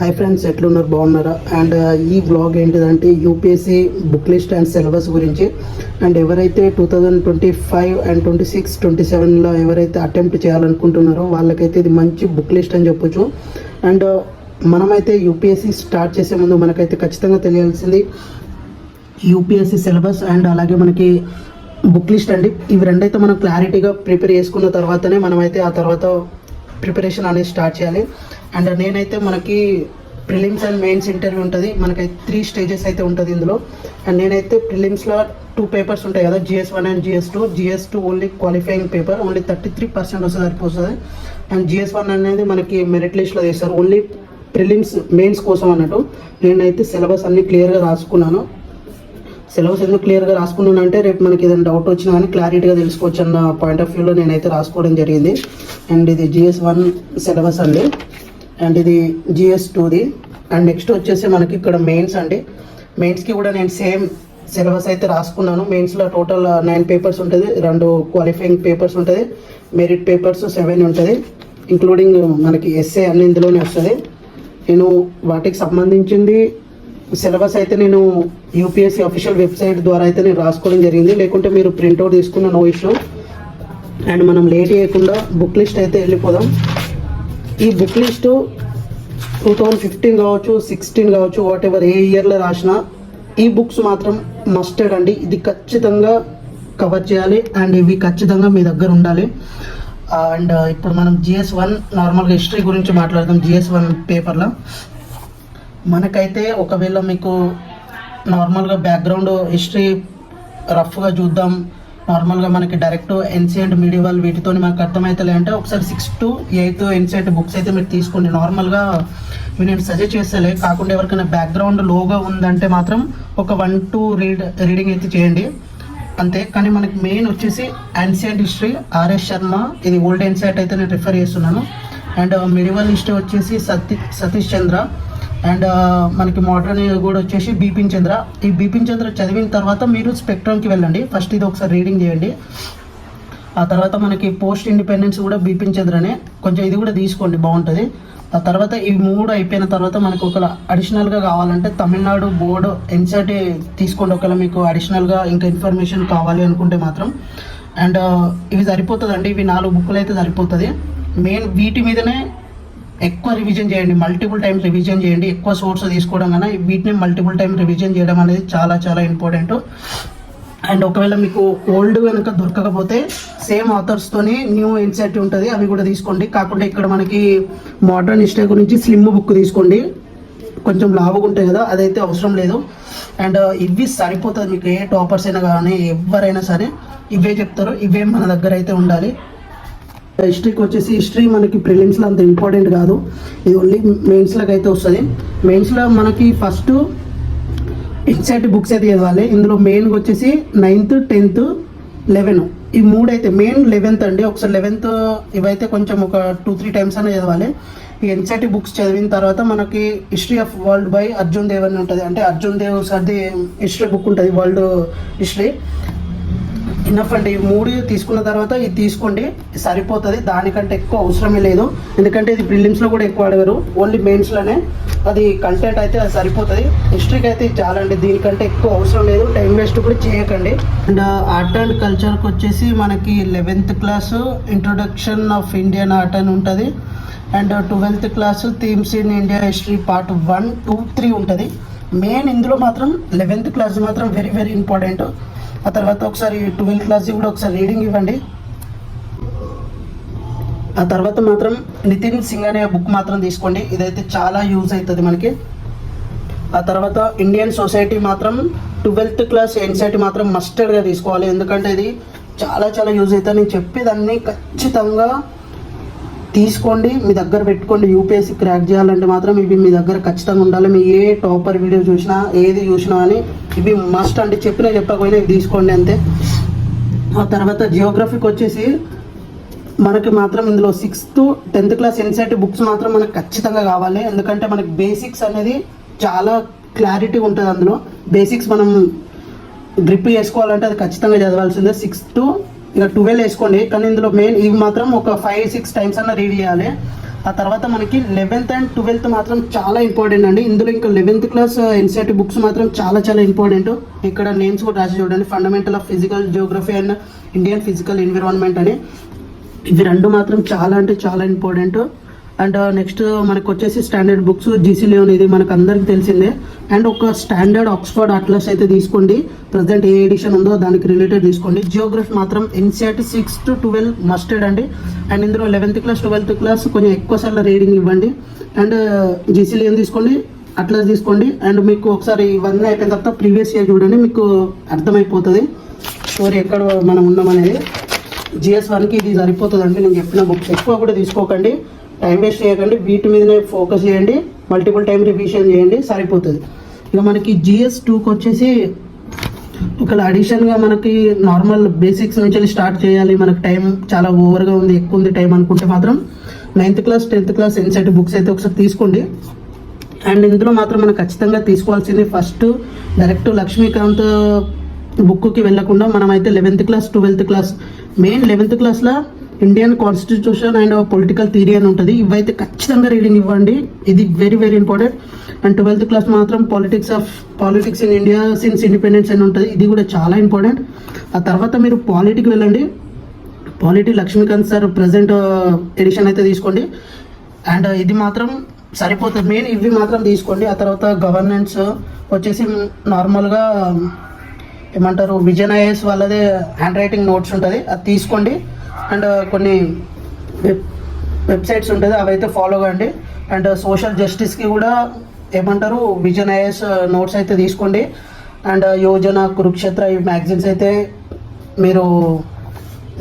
Hi friends, ఎట్లున్నారు? బాగున్నారా? And ఈ బ్లాగ్ ఏంటిదంటే UPSC book list and syllabus గురించి. అండ్ ఎవరైతే 2025 అండ్ 26, 27లో ఎవరైతే అటెంప్ట్ చేయాలనుకుంటున్నారో వాళ్ళకైతే ఇది మంచి బుక్ లిస్ట్ అని చెప్పొచ్చు. అండ్ మనమైతే యూపీఎస్సీ స్టార్ట్ చేసే ముందు మనకైతే ఖచ్చితంగా తెలియాల్సింది యూపీఎస్సీ సిలబస్ అండ్ అలాగే మనకి బుక్ లిస్ట్ అండి. ఇవి రెండైతే మనం క్లారిటీగా ప్రిపేర్ చేసుకున్న తర్వాతనే మనమైతే ఆ తర్వాత ప్రిపరేషన్ అనేది స్టార్ట్ చేయాలి. అండ్ నేనైతే మనకి ప్రిలిమ్స్ అండ్ మెయిన్స్ ఇంటర్వ్యూ ఉంటుంది, మనకైతే 3 స్టేజెస్ అయితే ఉంటుంది ఇందులో. అండ్ నేనైతే ప్రిలిమ్స్లో 2 పేపర్స్ ఉంటాయి కదా, GS1 and GS2 only qualifying paper, only 33% వస్తుంది సరిపోతుంది. అండ్ GS1 అనేది మనకి మెరిట్ లిస్ట్లో తీస్తారు, ఓన్లీ ప్రిలిమ్స్ మెయిన్స్ కోసం అన్నట్టు. నేనైతే సిలబస్ అన్ని క్లియర్గా రాసుకున్నాను. సిలబస్ ఎందుకు క్లియర్గా రాసుకున్నాను అంటే రేపు మనకి ఏదైనా డౌట్ వచ్చినా కానీ క్లారిటీగా తెలుసుకోవచ్చు అన్న పాయింట్ ఆఫ్ వ్యూలో నేనైతే రాసుకోవడం జరిగింది. అండ్ ఇది GS1 సిలబస్ అండి, అండ్ ఇది GS2ది. అండ్ నెక్స్ట్ వచ్చేసి మనకి ఇక్కడ మెయిన్స్ అండి. మెయిన్స్కి కూడా నేను సేమ్ సిలబస్ అయితే రాసుకున్నాను. మెయిన్స్లో టోటల్ 9 పేపర్స్ ఉంటుంది, 2 క్వాలిఫైయింగ్ పేపర్స్ ఉంటుంది, మెరిట్ పేపర్స్ 7 ఉంటుంది, ఇంక్లూడింగ్ మనకి ఎస్ఏ అన్ని ఇందులోనే వస్తుంది. నేను వాటికి సంబంధించింది సిలబస్ అయితే నేను యూపీఎస్సీ అఫీషియల్ వెబ్సైట్ ద్వారా అయితే నేను రాసుకోవడం జరిగింది, లేకుంటే మీరు ప్రింట్అవుట్ తీసుకున్న నో ఇష్యూ. అండ్ మనం లేట్ చేయకుండా బుక్ లిస్ట్ అయితే వెళ్ళిపోదాం. ఈ బుక్ లిస్టు 2015 కావచ్చు, 16 కావచ్చు, వాట్ ఎవర్ ఏ ఇయర్లో రాసినా ఈ బుక్స్ మాత్రం మస్టెడ్ అండి. ఇది ఖచ్చితంగా కవర్ చేయాలి అండ్ ఇవి ఖచ్చితంగా మీ దగ్గర ఉండాలి. అండ్ ఇప్పుడు మనం GS1 నార్మల్గా హిస్టరీ గురించి మాట్లాడదాం. GS1 పేపర్లో మనకైతే ఒకవేళ మీకు నార్మల్గా బ్యాక్గ్రౌండ్ హిస్టరీ రఫ్గా చూద్దాం, నార్మల్గా మనకి డైరెక్ట్ ఎన్సియంట్ మీడియవల్ వీటితో మనకు అర్థమవుతలే అంటే ఒకసారి 6th to 8th ancient books అయితే మీరు తీసుకోండి. నార్మల్గా ఇవి నేను సజెస్ట్ చేస్తలే, కాకుండా ఎవరికైనా బ్యాక్గ్రౌండ్ లోగా ఉందంటే మాత్రం ఒక 1-2 రీడింగ్ అయితే చేయండి అంతే. కానీ మనకి మెయిన్ వచ్చేసి యాన్సియంట్ హిస్టరీ RS శర్మ, ఇది ఓల్డ్ ఎన్సియంట్ అయితే నేను రిఫర్ చేస్తున్నాను. అండ్ మీడియవల్ హిస్టరీ వచ్చేసి సతీష్ చంద్ర. అండ్ మనకి మోడర్న్ కూడా వచ్చేసి బిపిన్ చంద్ర. ఈ బిపిన్ చంద్ర చదివిన తర్వాత మీరు స్పెక్ట్రమ్కి వెళ్ళండి, ఫస్ట్ ఇది ఒకసారి రీడింగ్ చేయండి. ఆ తర్వాత మనకి పోస్ట్ ఇండిపెండెన్స్ కూడా బిపిన్ చంద్రనే, కొంచెం ఇది కూడా తీసుకోండి, బాగుంటుంది. ఆ తర్వాత ఈ 3 అయిపోయిన తర్వాత మనకు ఒక అడిషనల్గా కావాలంటే తమిళనాడు బోర్డు ఎన్సిఆర్టీ తీసుకోండి, ఒకవేళ మీకు అడిషనల్గా ఇంకా ఇన్ఫర్మేషన్ కావాలి అనుకుంటే మాత్రం. అండ్ ఇవి సరిపోతుందండి, ఇవి 4 బుక్లు అయితే సరిపోతుంది. మెయిన్ వీటి మీదనే ఎక్కువ రివిజన్ చేయండి, మల్టిపుల్ టైమ్స్ రివిజన్ చేయండి. ఎక్కువ సోర్స్ తీసుకోవడం కన్నా వీటిని మల్టిపుల్ టైం రివిజన్ చేయడం అనేది చాలా చాలా ఇంపార్టెంట్. అండ్ ఒకవేళ మీకు ఓల్డ్ కనుక దొరకకపోతే సేమ్ ఆథర్స్తోని న్యూ ఎన్సిఆర్టీ ఉంటుంది, అవి కూడా తీసుకోండి. కాకుండా ఇక్కడ మనకి మోడర్న్ హిస్టరీ గురించి స్లిమ్ బుక్ తీసుకోండి, కొంచెం లావుగా ఉంటాయి కదా, అదైతే అవసరం లేదు. అండ్ ఇవి సరిపోతుంది మీకు, ఏ టాపర్స్ అయినా కానీ ఎవరైనా సరే ఇవే చెప్తారు, ఇవే మన దగ్గర అయితే ఉండాలి. హిస్టరీకి వచ్చేసి హిస్టరీ మనకి ప్రిలిమ్స్లో అంత ఇంపార్టెంట్ కాదు, ఇది ఓన్లీ మెయిన్స్లోకి అయితే వస్తుంది. మెయిన్స్లో మనకి ఫస్ట్ ఎన్సిఆర్టీ బుక్స్ అయితే చదవాలి. ఇందులో మెయిన్గా వచ్చేసి 9th, 10th, 11 ఈ 3 అయితే మెయిన్. 11th అండి, ఒకసారి 11th ఇవైతే కొంచెం ఒక 2-3 టైమ్స్ అనే చదవాలి. ఈ ఎన్సిఆర్టీ బుక్స్ చదివిన తర్వాత మనకి history of world by Arjun Dev అని ఉంటుంది, అంటే అర్జున్ దేవ్ సార్ది హిస్టరీ బుక్ ఉంటుంది, వరల్డ్ హిస్టరీ. ఇనఫ్ అండి, ఈ 3 తీసుకున్న తర్వాత ఇది తీసుకోండి, సరిపోతుంది. దానికంటే ఎక్కువ అవసరమే లేదు, ఎందుకంటే ఇది ప్రిలిమ్స్లో కూడా ఎక్కువ అడగరు, ఓన్లీ మెయిన్స్లోనే అది కంటెంట్ అయితే అది సరిపోతుంది. హిస్టరీకి అయితే చాలండి, దీనికంటే ఎక్కువ అవసరం లేదు, టైం వేస్ట్ కూడా చేయకండి. అండ్ ఆర్ట్ అండ్ కల్చర్కి వచ్చేసి మనకి 11th class introduction of Indian art అని ఉంటుంది. And 12th class themes in India history part 1, 2, 3 ఉంటుంది. మెయిన్ ఇందులో మాత్రం 11th క్లాస్ మాత్రం వెరీ వెరీ ఇంపార్టెంట్. ఆ తర్వాత ఒకసారి 12th క్లాస్ కూడా ఒకసారి రీడింగ్ ఇవ్వండి. ఆ తర్వాత మాత్రం నితిన్ సింగ్ అనే బుక్ మాత్రం తీసుకోండి, ఇదైతే చాలా యూజ్ అవుతుంది మనకి. ఆ తర్వాత ఇండియన్ సొసైటీ మాత్రం 12th క్లాస్ ఎన్సిఆర్టీ మాత్రం మస్టర్డ్గా తీసుకోవాలి, ఎందుకంటే ఇది చాలా చాలా యూజ్ అవుతుంది. నేను చెప్పేదాన్ని ఖచ్చితంగా తీసుకోండి, మీ దగ్గర పెట్టుకోండి. యూపీఎస్సీ క్రాక్ చేయాలంటే మాత్రం ఇవి మీ దగ్గర ఖచ్చితంగా ఉండాలి. మీ ఏ టాపర్ వీడియో చూసినా ఏది చూసినా అని ఇవి మస్ట్ అంటే చెప్పకపోయినా ఇవి తీసుకోండి అంతే. ఆ తర్వాత జియోగ్రఫీకి వచ్చేసి మనకి మాత్రం ఇందులో 6th, 10th class NCERT books మాత్రం మనకు ఖచ్చితంగా కావాలి, ఎందుకంటే మనకి బేసిక్స్ అనేది చాలా క్లారిటీ ఉంటుంది. అందులో బేసిక్స్ మనం గ్రిప్ చేసుకోవాలంటే అది ఖచ్చితంగా చదవాల్సిందే. 6th to ఇక 12 వేసుకోండి, కానీ ఇందులో మెయిన్ ఇవి మాత్రం ఒక 5-6 టైమ్స్ అన్న రీడ్ చేయాలి. ఆ ఆ తర్వాత మనకి 11th and 12th మాత్రం చాలా ఇంపార్టెంట్ అండి. ఇందులో ఇంకా 11th క్లాస్ ఎన్సీఆర్టీ బుక్స్ మాత్రం చాలా చాలా ఇంపార్టెంట్. ఇక్కడ నేమ్స్ కూడా రాసి చూడండి, fundamental of physical Geography and Indian physical environment అని. ఇవి రెండు మాత్రం చాలా అంటే చాలా ఇంపార్టెంట్. అండ్ నెక్స్ట్ మనకు వచ్చేసి స్టాండర్డ్ బుక్స్ జీసీ లియోన్, ఇది మనకు అందరికి తెలిసిందే. అండ్ ఒక స్టాండర్డ్ ఆక్స్ఫర్డ్ అట్లస్ అయితే తీసుకోండి, ప్రజెంట్ ఏ ఎడిషన్ ఉందో దానికి రిలేటెడ్ తీసుకోండి. జియోగ్రఫీ మాత్రం ఎన్సీఆర్టీ 6 to 12 మస్టెడ్ అండి. అండ్ ఇందులో 11th క్లాస్ 12th క్లాస్ కొంచెం ఎక్కువ సార్లు రీడింగ్ ఇవ్వండి. అండ్ జీసీ లియోన్ తీసుకోండి, అట్లస్ తీసుకోండి. అండ్ మీకు ఒకసారి ఇవన్నీ అయిపోయిన తర్వాత ప్రీవియస్ ఇయర్ చూడండి, మీకు అర్థమైపోతుంది స్టోరీ ఎక్కడ మనం ఉన్నామనేది. GS1కి ఇది సరిపోతుందండి. నేను చెప్పిన బుక్స్ ఎక్కువ కూడా తీసుకోకండి, టైం వేస్ట్ చేయకండి, వీటి మీదనే ఫోకస్ చేయండి, మల్టిపుల్ టైం రివిజన్ చేయండి, సరిపోతుంది. ఇక మనకి GS2కి వచ్చేసి ఒకవేళ అడిషన్గా మనకి నార్మల్ బేసిక్స్ నుంచి స్టార్ట్ చేయాలి, మనకు టైం చాలా ఓవర్గా ఉంది, ఎక్కువ ఉంది టైం అనుకుంటే మాత్రం 9th class 10th class NCERT books అయితే ఒకసారి తీసుకోండి. అండ్ ఇందులో మాత్రం మనం ఖచ్చితంగా తీసుకోవాల్సింది ఫస్ట్ డైరెక్ట్ లక్ష్మీకాంత్ బుక్కి వెళ్ళకుండా మనమైతే 11th class 12th class, main 11th క్లాస్లో Indian constitution and political theory అని ఉంటుంది. ఇవైతే ఖచ్చితంగా రీడింగ్ ఇవ్వండి, ఇది very very important. And 12th class మాత్రం politics in India since independence అని ఉంటుంది, ఇది కూడా చాలా ఇంపార్టెంట్. ఆ తర్వాత మీరు పాలిటీకి వెళ్ళండి, polity Laxmikanth sir present edition అయితే తీసుకోండి. అండ్ ఇది మాత్రం సరిపోతుంది, మెయిన్ ఇవి మాత్రం తీసుకోండి. ఆ తర్వాత గవర్నెన్స్ వచ్చేసి నార్మల్గా ఏమంటారు విజయన్ ఐఏఎస్ వాళ్ళదే హ్యాండ్ రైటింగ్ నోట్స్ ఉంటుంది, అది తీసుకోండి. అండ్ కొన్ని వెబ్సైట్స్ ఉంటుంది, అవైతే ఫాలో కండి. అండ్ సోషల్ జస్టిస్కి కూడా ఏమంటారు విజన్ ఐఏఎస్ నోట్స్ అయితే తీసుకోండి. అండ్ యోజన, కురుక్షేత్ర, ఈ మ్యాగజైన్స్ అయితే మీరు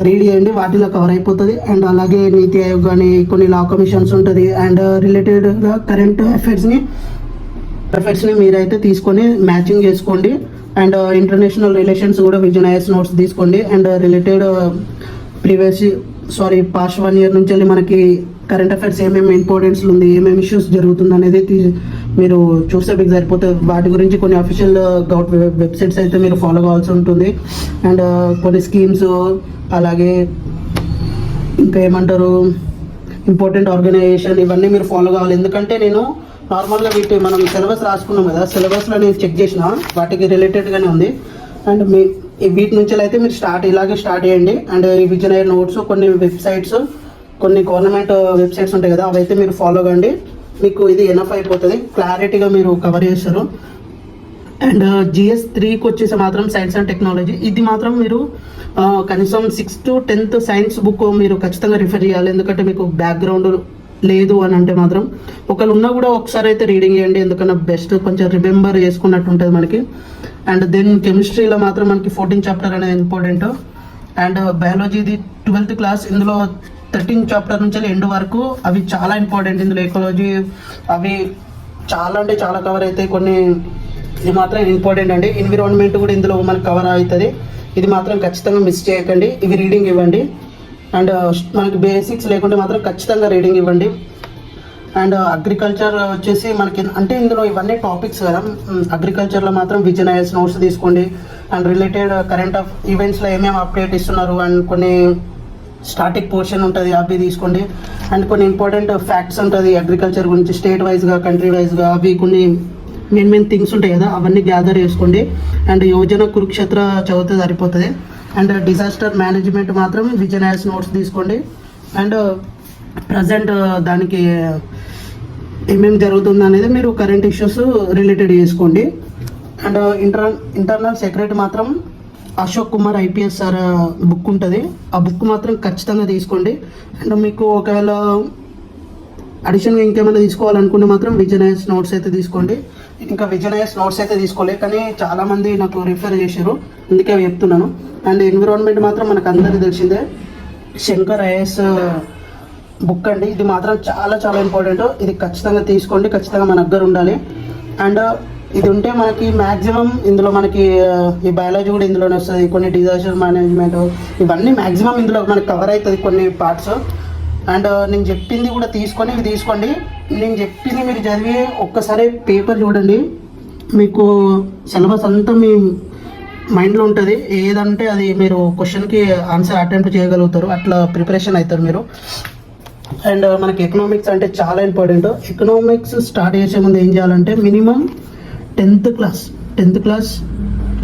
రీడ్ చేయండి, వాటిలో కవర్ అయిపోతుంది. అండ్ అలాగే నీతి ఆయోగ్ కానీ కొన్ని లా కమిషన్స్ ఉంటుంది. అండ్ రిలేటెడ్గా కరెంట్ అఫైర్స్ని మీరైతే తీసుకొని మ్యాచింగ్ చేసుకోండి. అండ్ ఇంటర్నేషనల్ రిలేషన్స్ కూడా విజన్ ఐఏఎస్ నోట్స్ తీసుకోండి. అండ్ రిలేటెడ్ పాస్ట్ 1 year నుంచి మనకి కరెంట్ అఫైర్స్ ఏమేమి ఇంపార్టెన్స్ ఉంది, ఏమేమి ఇష్యూస్ జరుగుతుంది అనేది మీరు చూస్తే మీకు సరిపోతుంది. వాటి గురించి కొన్ని అఫీషియల్ వెబ్సైట్స్ అయితే మీరు ఫాలో కావాల్సి ఉంటుంది. అండ్ కొన్ని స్కీమ్స్, అలాగే ఇంకా ఏమంటారు ఇంపార్టెంట్ ఆర్గనైజేషన్, ఇవన్నీ మీరు ఫాలో కావాలి. ఎందుకంటే నేను నార్మల్గా మనం సిలబస్ రాసుకున్నాం కదా, సిలబస్లో నేను చెక్ చేసిన వాటికి రిలేటెడ్గానే ఉంది. అండ్ వీటి నుంచి అయితే మీరు ఇలాగే స్టార్ట్ చేయండి. అండ్ రివిజన్ అయ్యే నోట్స్, కొన్ని వెబ్సైట్స్, కొన్ని గవర్నమెంట్ వెబ్సైట్స్ ఉంటాయి కదా, అవైతే మీరు ఫాలో కండి, మీకు ఇది ఎనఫ్ అయిపోతుంది, క్లారిటీగా మీరు కవర్ చేస్తారు. అండ్ GS3కి వచ్చేసి మాత్రం సైన్స్ అండ్ టెక్నాలజీ, ఇది మాత్రం మీరు కనీసం 6th to 10th science book మీరు ఖచ్చితంగా రిఫర్ చేయాలి. ఎందుకంటే మీకు బ్యాక్గ్రౌండ్ లేదు అని అంటే మాత్రం ఒకళ్ళు ఉన్నా కూడా ఒకసారి అయితే రీడింగ్ చేయండి, ఎందుకన్నా బెస్ట్ కొంచెం రిమెంబర్ చేసుకున్నట్టు ఉంటుంది మనకి. అండ్ దెన్ కెమిస్ట్రీలో మాత్రం మనకి 14th చాప్టర్ అనేది ఇంపార్టెంట్. అండ్ బయాలజీది 12th క్లాస్, ఇందులో 13th చాప్టర్ నుంచి ఎండ్ వరకు అవి చాలా ఇంపార్టెంట్. ఇందులో ఎకాలజీ అవి చాలా అంటే చాలా కవర్ అవుతాయి, కొన్ని ఇది మాత్రం ఇంపార్టెంట్ అండి. ఎన్విరాన్మెంట్ కూడా ఇందులో మనకు కవర్ అవుతుంది, ఇది మాత్రం ఖచ్చితంగా మిస్ చేయకండి, ఇవి రీడింగ్ ఇవ్వండి. అండ్ మనకి బేసిక్స్ లేకుంటే మాత్రం ఖచ్చితంగా రీడింగ్ ఇవ్వండి. అండ్ అగ్రికల్చర్ వచ్చేసి మనకి అంటే ఇందులో ఇవన్నీ టాపిక్స్ కదా, అగ్రికల్చర్లో మాత్రం విజన్ ఐఏఎస్ నోట్స్ తీసుకోండి. అండ్ రిలేటెడ్ కరెంట్ ఈవెంట్స్లో ఏమేమి అప్డేట్ ఇస్తున్నారు అండ్ కొన్ని స్టాటిక్ పోర్షన్ ఉంటుంది అవి తీసుకోండి. అండ్ కొన్ని ఇంపార్టెంట్ ఫ్యాక్ట్స్ ఉంటుంది అగ్రికల్చర్ గురించి, స్టేట్ వైజ్గా, కంట్రీ వైజ్గా, అవి కొన్ని మెయిన్ థింగ్స్ ఉంటాయి కదా, అవన్నీ గ్యాదర్ చేసుకోండి. అండ్ యోజన, కురుక్షేత్ర చదివితే సరిపోతుంది. అండ్ డిజాస్టర్ మేనేజ్మెంట్ మాత్రం విజన్ ఐఏఎస్ నోట్స్ తీసుకోండి. అండ్ ప్రజెంట్ దానికి ఏమేమి జరుగుతుంది అనేది మీరు కరెంట్ ఇష్యూస్ రిలేటెడ్ చేసుకోండి. అండ్ ఇంటర్నల్ సెక్రటరీ మాత్రం Ashok Kumar IPS sir book ఉంటుంది, ఆ బుక్ మాత్రం ఖచ్చితంగా తీసుకోండి. అండ్ మీకు ఒకవేళ అడిషన్గా ఇంకేమైనా తీసుకోవాలనుకుంటే మాత్రం విజన్ ఐఏఎస్ నోట్స్ అయితే తీసుకోండి. ఇంకా విజన్ ఐఏఎస్ నోట్స్ అయితే తీసుకోలే, కానీ చాలామంది నాకు రిఫర్ చేశారు, అందుకే అవి చెప్తున్నాను. అండ్ ఎన్విరాన్మెంట్ మాత్రం మనకు అందరికీ తెలిసిందే, శంకర్ IAS బుక్ అండి, ఇది మాత్రం చాలా చాలా ఇంపార్టెంట్, ఇది ఖచ్చితంగా తీసుకోండి, ఖచ్చితంగా మన దగ్గర ఉండాలి. అండ్ ఇది ఉంటే మనకి మ్యాక్సిమం ఇందులో మనకి ఈ బయాలజీ కూడా ఇందులోనే వస్తుంది, కొన్ని డిజాస్టర్ మేనేజ్మెంట్ ఇవన్నీ మ్యాక్సిమం ఇందులో మనకి కవర్ అవుతుంది కొన్ని పార్ట్స్. అండ్ నేను చెప్పింది కూడా తీసుకొని ఇవి తీసుకోండి, నేను చెప్పింది మీరు చదివి ఒక్కసారి పేపర్ చూడండి, మీకు సిలబస్ అంతా మీ మైండ్లో ఉంటుంది, ఏదంటే అది మీరు క్వశ్చన్కి ఆన్సర్ అటెంప్ట్ చేయగలుగుతారు, అట్లా ప్రిపరేషన్ అవుతారు మీరు. అండ్ మనకి ఎకనామిక్స్ అంటే చాలా ఇంపార్టెంట్. ఎకనామిక్స్ స్టార్ట్ చేసే ముందు ఏం చేయాలంటే minimum 10th class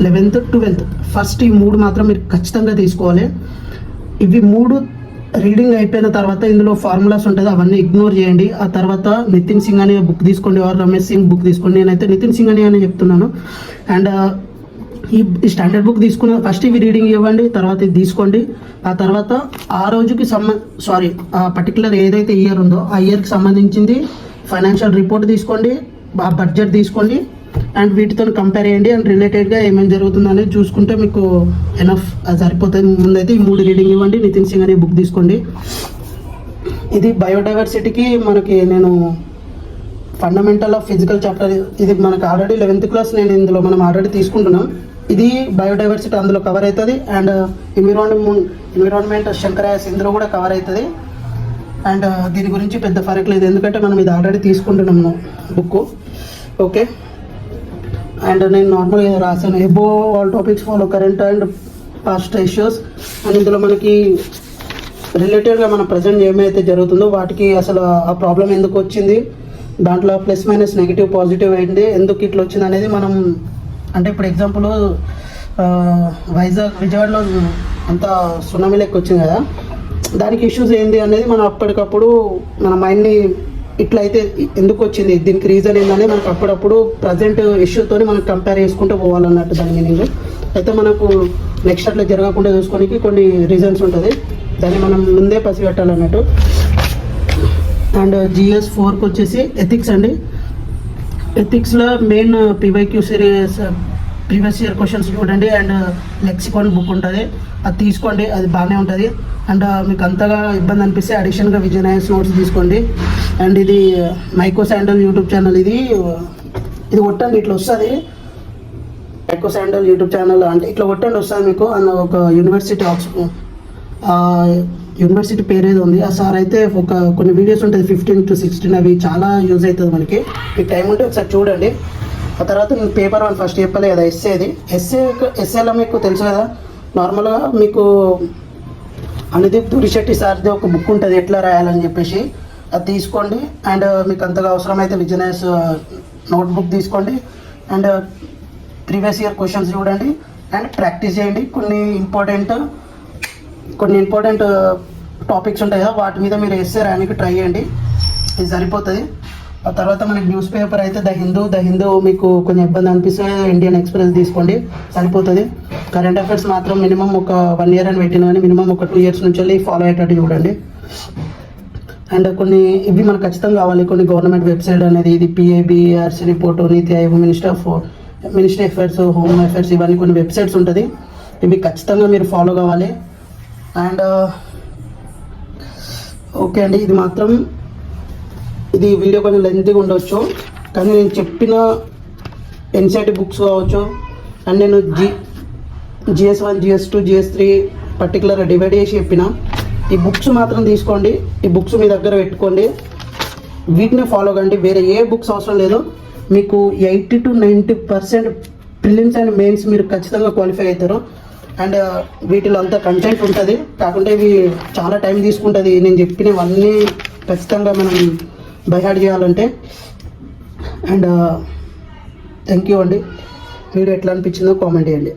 11th 12th first ఈ 3 మాత్రం మీరు ఖచ్చితంగా తీసుకోవాలి. ఇవి 3 రీడింగ్ అయిపోయిన తర్వాత ఇందులో ఫార్ములాస్ ఉంటుంది, అవన్నీ ఇగ్నోర్ చేయండి. ఆ తర్వాత నితిన్ సింగ్ అనే బుక్ తీసుకోండి, ఆర్ రమేష్ సింగ్ బుక్ తీసుకోండి. నేనైతే నితిన్ సింగ్ అని చెప్తున్నాను. అండ్ ఈ స్టాండర్డ్ బుక్ తీసుకున్న ఫస్ట్ ఇవి రీడింగ్ ఇవ్వండి, తర్వాత ఇది తీసుకోండి. ఆ తర్వాత ఆ రోజుకి ఆ పర్టికులర్ ఏదైతే ఇయర్ ఉందో ఆ ఇయర్కి సంబంధించింది ఫైనాన్షియల్ రిపోర్ట్ తీసుకోండి, ఆ బడ్జెట్ తీసుకోండి. అండ్ వీటితో కంపేర్ చేయండి. అండ్ రిలేటెడ్గా ఏమేమి జరుగుతుంది అనేది చూసుకుంటే మీకు ఎనఫ్ అది సరిపోతుంది. ముందైతే ఈ 3 రీడింగ్ ఇవ్వండి, నితిన్ సింగ్ అనే బుక్ తీసుకోండి. ఇది బయోడైవర్సిటీకి మనకి నేను ఫండమెంటల్ ఆఫ్ ఫిజికల్ చాప్టర్, ఇది మనకు ఆల్రెడీ 11th క్లాస్ ఇందులో మనం ఆల్రెడీ తీసుకుంటున్నాం. ఇది బయోడైవర్సిటీ అందులో కవర్ అవుతుంది. అండ్ ఎన్విరాన్మెంట్ శంకరాయస్ ఇందులో కూడా కవర్ అవుతుంది. అండ్ దీని గురించి పెద్ద ఫరక్ లేదు, ఎందుకంటే మనం ఇది ఆల్రెడీ తీసుకుంటున్నాము బుక్. ఓకే, అండ్ నేను నార్మల్గా రాశాను above all topics follow current and past issues. And ఇందులో మనకి రిలేటెడ్గా మన ప్రజెంట్ ఏమైతే జరుగుతుందో వాటికి అసలు ఆ ప్రాబ్లం ఎందుకు వచ్చింది, దాంట్లో ప్లస్ మైనస్ నెగిటివ్ పాజిటివ్ ఏంటి, ఎందుకు ఇట్లా వచ్చింది అనేది మనం అంటే ఇప్పుడు ఎగ్జాంపుల్ విజయవాడలో అంతా సునామీ లెక్క వచ్చింది కదా, దానికి ఇష్యూస్ ఏంటి అనేది మనం అప్పటికప్పుడు మన మైండ్ని ఇట్లా అయితే ఎందుకు వచ్చింది, దీనికి రీజన్ ఏంటనేది మనకు అప్పుడప్పుడు ప్రజెంట్ ఇష్యూతో మనం కంపేర్ చేసుకుంటూ పోవాలన్నట్టు దాని మీనింగ్. అయితే మనకు నెక్స్ట్ అట్లా జరగకుండా చూసుకోనికి కొన్ని రీజన్స్ ఉంటుంది, దాన్ని మనం ముందే పసిగట్టాలన్నట్టు. అండ్ GS 4కి వచ్చేసి ఎథిక్స్ అండి. ఎథిక్స్లో main PYQ series previous year questions చూడండి. అండ్ లెక్సికాన్ బుక్ ఉంటుంది, అది తీసుకోండి, అది బాగానే ఉంటుంది. అండ్ మీకు అంతగా ఇబ్బంది అనిపిస్తే అడిషనల్గా విజయనైస్ నోట్స్ తీసుకోండి. అండ్ ఇది మైకో శాండల్ యూట్యూబ్ ఛానల్, ఇది కొట్టండి ఇట్లా వస్తుంది. మైకో శాండల్ యూట్యూబ్ ఛానల్ అంటే ఇట్లా కొట్టండి వస్తుంది మీకు. అండ్ ఒక యూనివర్సిటీ పేరు ఏదో ఉంది, ఆ సార్ అయితే కొన్ని వీడియోస్ ఉంటుంది 15 to 16, అవి చాలా యూజ్ అవుతుంది మనకి. మీకు టైం ఉంటే ఒకసారి చూడండి. ఆ తర్వాత నేను పేపర్ 1 ఫస్ట్ చెప్పాలి కదా, ఎస్ఏలో మీకు తెలుసు కదా, నార్మల్గా మీకు అనుదీప్ దురిశెట్టి సార్ది ఒక బుక్ ఉంటుంది ఎట్లా రాయాలని చెప్పేసి, అది తీసుకోండి. అండ్ మీకు అంతగా అవసరమైతే విజయనైస్ నోట్బుక్ తీసుకోండి. అండ్ ప్రీవియస్ ఇయర్ క్వశ్చన్స్ చూడండి అండ్ ప్రాక్టీస్ చేయండి. కొన్ని ఇంపార్టెంట్ టాపిక్స్ ఉంటాయి కదా, వాటి మీద మీరు ఎస్సే రాయడానికి ట్రై చేయండి, ఇది సరిపోతుంది. ఆ తర్వాత మనకి న్యూస్ పేపర్ అయితే ద హిందూ మీకు కొంచెం ఇబ్బంది అనిపిస్తే ఇండియన్ ఎక్స్ప్రెస్ తీసుకోండి, సరిపోతుంది. కరెంట్ అఫైర్స్ మాత్రం మినిమం ఒక 1 year అని పెట్టిన కానీ మినిమం ఒక 2 years నుంచి వెళ్ళి ఫాలో అయ్యేటట్టు చూడండి. అండ్ కొన్ని ఇవి మనకు ఖచ్చితంగా కావాలి, కొన్ని గవర్నమెంట్ వెబ్సైట్ అనేది, ఇది PIBRC రిపోర్ట్, నీతి Aayog, ministry affairs, home affairs, ఇవన్నీ కొన్ని వెబ్సైట్స్ ఉంటుంది, ఇవి ఖచ్చితంగా మీరు ఫాలో కావాలి. అండ్ ఓకే అండి, ఇది వీడియో కొంచెం లెంతీగా ఉండవచ్చు, కానీ నేను చెప్పిన NCERT బుక్స్ కావచ్చు, అండ్ నేను GS1 GS2 GS3 పర్టికులర్గా డివైడ్ చేసి చెప్పిన ఈ బుక్స్ మాత్రం తీసుకోండి, ఈ బుక్స్ మీ దగ్గర పెట్టుకోండి, వీటినే ఫాలో కండి, వేరే ఏ బుక్స్ అవసరం లేదు. మీకు 80 to 90% ప్రిలిమ్స్ అండ్ మెయిన్స్ మీరు ఖచ్చితంగా క్వాలిఫై అవుతారు. అండ్ వీటిలో అంత కంటెంట్ ఉంటుంది, కాకుంటే ఇవి చాలా టైం తీసుకుంటుంది. నేను చెప్పినవన్నీ ఖచ్చితంగా మనం బైహార్ట్ చేయాలంటే. అండ్ థ్యాంక్ యూ అండి, వీడియో ఎట్లా అనిపించిందో కామెంట్ చేయండి.